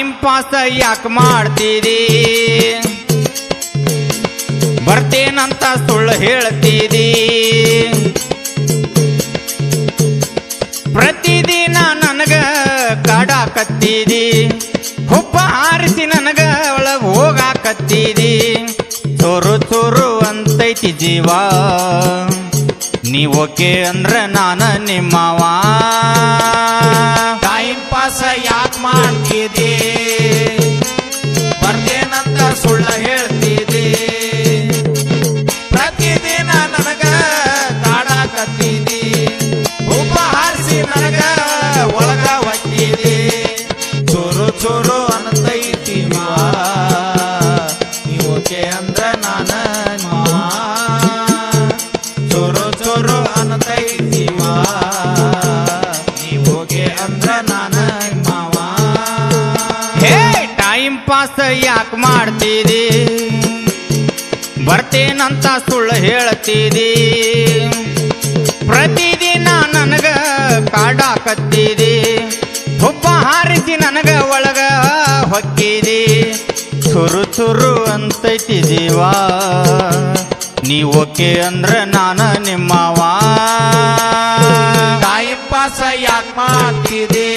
time pass ಯಾಕೆ ಮಾಡ್ತಿದಿ ಬರ್ತೇನಂತ ಸುಳ್ಳು ಹೇಳ್ತಿದಿ ಪ್ರತಿದಿನ ನನಗ ಕಾಡಾಕತ್ತಿದಿ ಹುಬ್ಬ ಹಾರಿಸಿ ನನಗ ಒಳಗ ಹೋಗಾಕತ್ತಿದಿ ಚೂರು ಚೂರು ಅಂತೈತಿ ಜೀವ ನೀವೋಕೆ ಅಂದ್ರ ನಾನ ನಿಮ್ಮವ ಟೈಮ್ ಪಾಸ್ ಯಾಕೆ ಮಾಡ್ತಿದಿ ಬರ್ತೇನಂತ ಸುಳ್ಳು ಹೇಳ್ತಿದಿ ಪ್ರತಿದಿನ ನನಗ ಕಾಡಾಕತ್ತಿದಿ ಹುಬ್ಬ ಹಾರಿಸಿ ನನಗ ಒಳಗ ಹೊಕ್ಕಿದಿ ಚೂರು ಚೂರು ಅನ್ನತೈತಿ ನೀವೋಕೆ ಅಂದ್ರ ನಾನ ಚೂರು ಚೂರು ಅನ್ನತೈತಿ ನೀವೋಕೆ ಅಂದ್ರ ನಾನ ಮಾವ ಹೇ ಟೈಮ್ ಪಾಸ್ ಯಾಕೆ ಮಾಡ್ತಿದಿ ಬರ್ತೇನಂತ ಸುಳ್ಳು ಹೇಳ್ತಿದಿ ಪ್ರತಿದಿನ ನನಗ ಕಾಡಾಕತ್ತಿದಿ ಹುಬ್ಬ ಹಾರಿಸಿ ನನಗ ಒಳಗ ಹೊಕ್ಕಿದಿ ಚುರು ಚುರು ಅಂತೈತಿ ಜೀವ ನೀವೋಕೆ ಅಂದ್ರ ನಾನ ನಿಮ್ಮವ ಟೈಮ್ ಪಾಸ್ ಯಾಕೆ ಮಾಡ್ತಿದಿ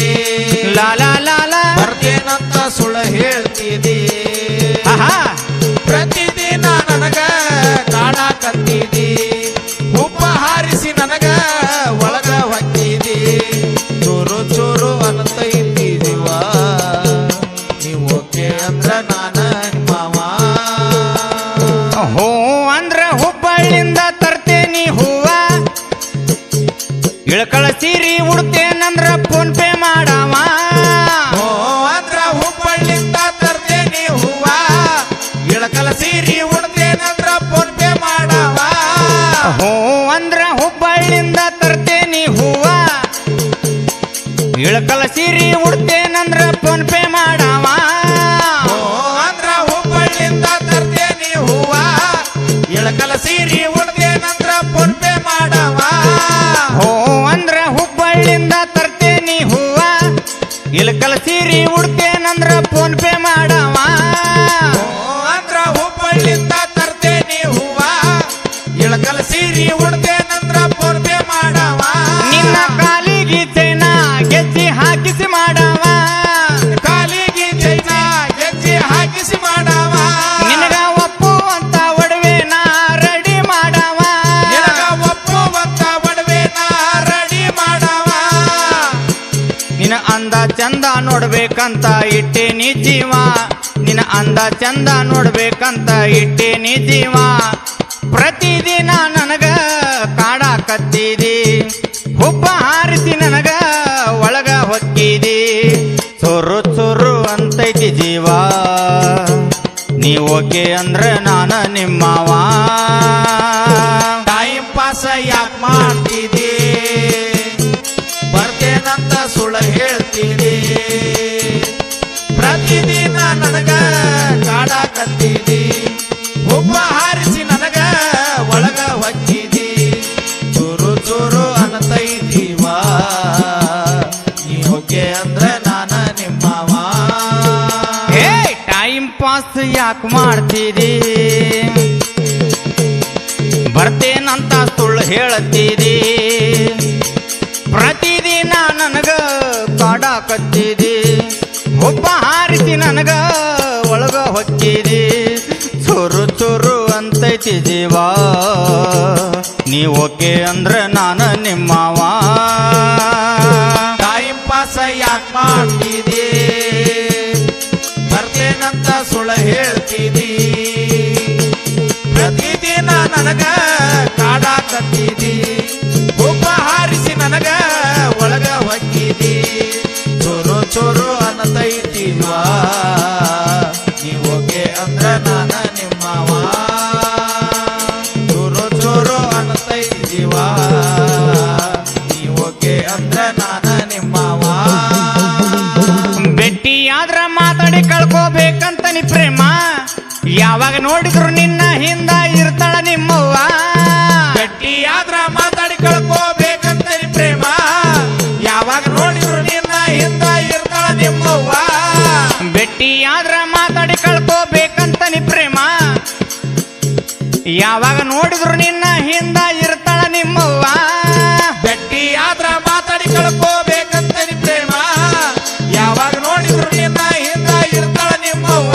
ಲಾಲಾ ಲಾಲಾ ಬರ್ತೇನಂತ ಸುಳ್ಳು ಹೇಳ್ತಿದಿ ಆಹಾ ಪ್ರತಿದಿನ ನನಗ ಕಾಡಾಕತ್ತಿದಿ ಹುಬ್ಬ ಹಾರಿಸಿ ನನಗ ಒಳಗ ಹೊಕ್ಕಿದಿ ಚೂರು ಚೂರು ಅನ್ನತೈತಿ ಜೀವ ನೀವೋಕೆ ಅಂದ್ರ ನಾನ ಮಾವ ಹೋ ಅಂದ್ರ ಹುಬ್ಬಳ್ಳಿಂದ ತರ್ತೇನಿ ಹೂವ ಇಳಕಳ ಸೀರಿ ಉಡ್ತೇನಂದ್ರ ಫೋನ್ ಪೇ ಮಾಡವ ಓ ಅಂದ್ರ ಹುಬ್ಬಳ್ಳಿಂದ ತರ್ತೇನಿ ಹೂವ ಇಳಕಲ ಸೀರಿ ಉಡ್ತೇನಂದ್ರ ಫೋನ್ ಪೇ ಮಾಡವ ಹೋ ಅಂದ್ರ ಹುಬ್ಬಳ್ಳಿಂದ ತರ್ತೇನಿ ಹೂವ ಇಳಕಲ ಸೀರಿ ಉಡ್ತೇನಂದ್ರ ಫೋನ್ ಪೇ ಮಾಡವ ಓ ಅಂದ್ರ ಹುಬ್ಬಳ್ಳಿಂದ ತರ್ತೇನಿ ಹೂವ ಇಳಕಲ ಸೀರಿ ಉಡ್ತೇನಂದ್ರ ಫೋನ್ ಪೇ ಮಾಡವ ಹೋ ಅಂದ್ರ ಹುಬ್ಬಳ್ಳಿಂದ ತರ್ತೇನಿ ಹೂವ ಇಳಕಲ ಸೀರಿ ಉಡ್ತೇನಂದ್ರ ಫೋನ್ ಪೇ ಮಾಡವ ಓ ಅಂದ್ರ ಹುಬ್ಬಳ್ಳಿಂದ ತರ್ತೇನಿ ಹೂವ ಇಳಕಲ ಸೀರಿ ಉಡ್ತೇನಂದ್ರ ಫೋನ್ ಪೇ ಮಾಡವ ನಿನ್ನ ಕಾಲಿಗೆ ಚೈನ ಗೆಜ್ಜಿ ಹಾಕಿಸಿ ಮಾಡವ ಕಾಲಿಗೆ ಚೈನ ಗೆಜ್ಜೆ ಹಾಕಿಸಿ ಮಾಡವ ನಿನಗ ಒಪ್ಪುವಂತ ಒಡವೆನ ರೆಡಿ ಮಾಡವ ನಿನಗ ಒಪ್ಪುವಂತ ಒಡವೆನ ರೆಡಿ ಮಾಡವ ನಿನ್ನ ಅಂದ ಚಂದ ನೋಡ್ಬೇಕಂತ ಇಟ್ಟೇನಿ ಜೀವ ನಿನ್ನ ಅಂದ ಚಂದ ನೋಡ್ಬೇಕಂತ ಇಟ್ಟೇನಿ ಜೀವ ಪ್ರತಿದಿನ ನನಗ ಕಾಡಾಕತ್ತಿದಿ ಹುಬ್ಬ ಹಾರಿಸಿ ನನಗ ಒಳಗ ಹೊಕ್ಕಿದಿ ಚುರು ಚುರು ಅಂತೈತಿ ಜೀವ ನೀವೋಕೆ ಅಂದ್ರ ನಾನ ನಿಮ್ಮವ ಟೈಮ್ ಪಾಸ್ ಯಾಕೆ ಮಾಡ್ತಿದಿ ಬರ್ತೇನಂತ ಸುಳ್ಳು ಹೇಳ್ತಿದಿ ಪ್ರತಿದಿನ ನನಗ ಕಾಡಾಕತ್ತಿದಿ ಹುಬ್ಬ ಹಾರಿಸಿ ನನಗ ಒಳಗ ಹೊಕ್ಕಿದಿ ಚೂರು ಚೂರು ಅನ್ನತೈತಿವ ನೀವೋಕೆ ಅಂದ್ರ ನಾನ ನಿಮ್ಮವ ಹೇ ಟೈಮ್ ಪಾಸ್ ಯಾಕೆ ಮಾಡ್ತಿದಿ ಬರ್ತೇನಂತ ಸುಳ್ಳು ಹೇಳ್ತಿದಿ ಪ್ರತಿದಿನ ನನಗ ಕಾಡಾಕತ್ತಿದಿ ಹುಬ್ಬ ಹಾರಿಸಿ ನನಗ ಒಳಗ ಹೊಕ್ಕಿದಿ ಚುರು ಚುರು ಅಂತೈತಿ ಜೀವ ನೀವೋಕೆ ಅಂದ್ರ ನಾನ ನಿಮ್ಮವ ಟೈಮ್ ಪಾಸ್ ಯಾಕೆ ಮಾಡ್ತಿದಿ ಬರ್ತೇನಂತ ಸುಳ್ಳು ಹೇಳ್ತಿದಿ ಪ್ರತಿದಿನ ನನಗ ಕಾಡಾಕತ್ತಿದಿ ಹುಬ್ಬ ಹಾರಿಸಿ ನನಗ ಒಳಗ ಹೊಕ್ಕಿದಿ ಚೂರು ಚೂರು ಅನ್ನತೈತಿವ ನೀವೋಕೆ ಅಂದ್ರ ನಾನ ನಿಮ್ಮವ ಚೂರು ಚೂರು ಅನ್ನತೈತಿವ ನೀವೋಕೆ ಅಂದ್ರ ನಾನ ನಿಮ್ಮವ ಭೆಟ್ಟಿಯಾದ್ರ ಮಾತಾಡಿ ಕಳ್ಕೋಬೇಕಂತ ನಿ ಪ್ರೇಮ ಯಾವಾಗ ನೋಡಿದ್ರು ನಿನ್ನ ಹಿಂದ ಇರ್ತಾಳ ನಿಮ್ಮವ್ವ ಗಟ್ಟಿಯಾದ್ರ ಮಾತಾಡಿ ಕಳ್ಕೋಬೇಕಂತ ಪ್ರೇಮ ಯಾವಾಗ ನೋಡಿದ್ರು ನಿನ್ನ ಹಿಂದ ಇರ್ತಾಳ ನಿಮ್ಮವ್ವ ಯಾವಾಗ ನೋಡಿದ್ರು ನಿನ್ನ ಹಿಂದ ಇರ್ತಾಳ ನಿಮ್ಮವ್ವ ಭೇಟಿ ಆದ್ರ ಮಾತಾಡಿ ಕಳ್ಕೋಬೇಕಂತನಿ ಪ್ರೇಮ ಯಾವಾಗ ನೋಡಿದ್ರು ನಿನ್ನ ಹಿಂದ ಇರ್ತಾಳ ನಿಮ್ಮವ್ವ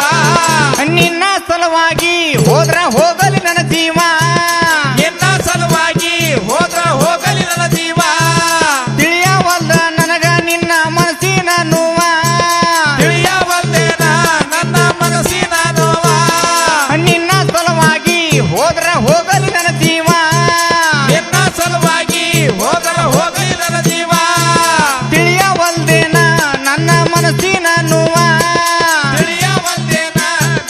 ನಿನ್ನ ಸಲುವಾಗಿ ಹೋದ್ರ ಹೋಗಲಿ ನನ್ನ ಜೀವ ನಿನ್ನ ಸಲುವಾಗಿ ಹೋದ್ರ ಹೋಗಲಿ ನನ್ನ ಜೀವ ತಿಳಿಯವಲ್ಲ ನನಗ ನಿನ್ನ ಮನಸ್ಸಿನ ನೋವ ತಿಳಿಯವಲ್ಲೇನ ನನ್ನ ಮನಸ್ಸಿನ ನೋವ ನಿನ್ನ ಸಲುವಾಗಿ ಹೋದ್ರ ಹೋಗಲಿ ನನ್ನ ಜೀವ ನಿನ್ನ ಸಲುವಾಗಿ ಹೋದ್ರ ಹೋಗಲಿ ನನ್ನ ಜೀವ ತಿಳಿಯವಲ್ದೇನ ನನ್ನ ಮನಸ್ಸಿನ ನೋವ ತಿಳಿಯವಲ್ಲೇನ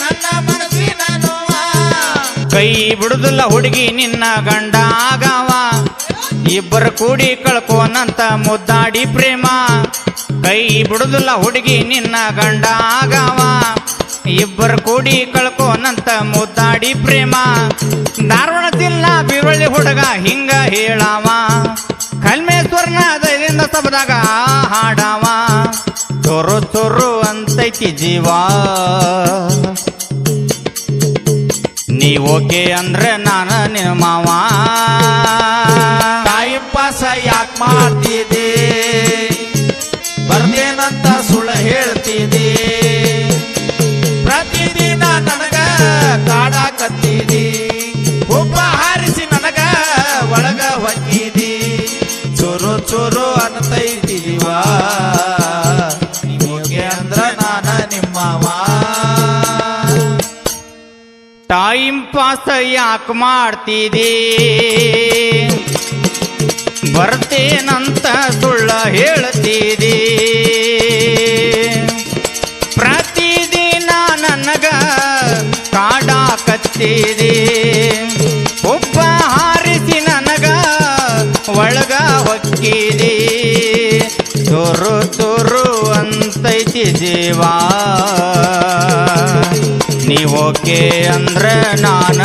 ನನ್ನ ಮನಸ್ಸಿನ ನೋವ ಕೈ ಬಿಡುದಿಲ್ಲ ಹುಡುಗಿ ನಿನ್ನ ಗಂಡ ಆಗವ ಇಬ್ಬರು ಕೂಡಿ ಕಳ್ಕೋನಂತ ಮುದ್ದಾಡಿ ಪ್ರೇಮ ಕೈ ಬಿಡುದಿಲ್ಲ ಹುಡುಗಿ ನಿನ್ನ ಗಂಡ ಆಗವ ಇಬ್ಬರು ಕೂಡಿ ಕಳ್ಕೋನಂತ ಮುದ್ದಾಡಿ ಪ್ರೇಮ ಧಾರವಾಡ ಜಿಲ್ಲಾ ಬಿರುಳ್ಳಿ ಹುಡುಗ ಹಿಂಗ ಹೇಳವ ಕಲ್ಮೇಶ್ವರನ ದಯದಿಂದ ಸಬದಾಗ ಹಾಡವ ಚೊರು ಚೊರು ಅಂತೈತಿ ಜೀವ ನೀ ಓಕೆ ಅಂದ್ರೆ ನಾನ ನಿನ್ನ ಮಾವ ಟೈಮ್ ಪಾಸ ಯಾಕೆ ಮಾಡ್ತಿದ್ದೆ ಬರ್ದೇನಂತ ಸುಳ್ಳು ಹೇಳ್ತಿದ್ದೆ ಪ್ರತಿದಿನ ನನಗ ಕಾಡಾಕತ್ತಿದಿ ಒಬ್ಬ ಹಾರಿಸಿ ನನಗ ಒಳಗ ಹೊಕ್ಕಿದಿ ಚೂರು ಚೂರು ಅನ್ನತೈತಿ ಜೀವ ನಿಮಗೆ ಅಂದ್ರ ನಾನ ನಿಮ್ಮವ ಟೈಮ್ ಪಾಸ್ ಯಾಕೆ ಮಾಡ್ತಿದಿ ಬರ್ತೇನಂತ ಸುಳ್ಳ ಹೇಳ್ತಿದಿ ಪ್ರತಿದಿನ ನನಗ ಕಾಡಾಕತ್ತಿದಿ ಒಬ್ಬ ಹಾರಿಸಿ ನನಗ ಒಳಗ ಹೊಕ್ಕಿದಿ ತುರು ತುರು ಅಂತೈತಿ ಜೀವ ನೀ ಓಕೆ ಅಂದ್ರೆ ನಾನ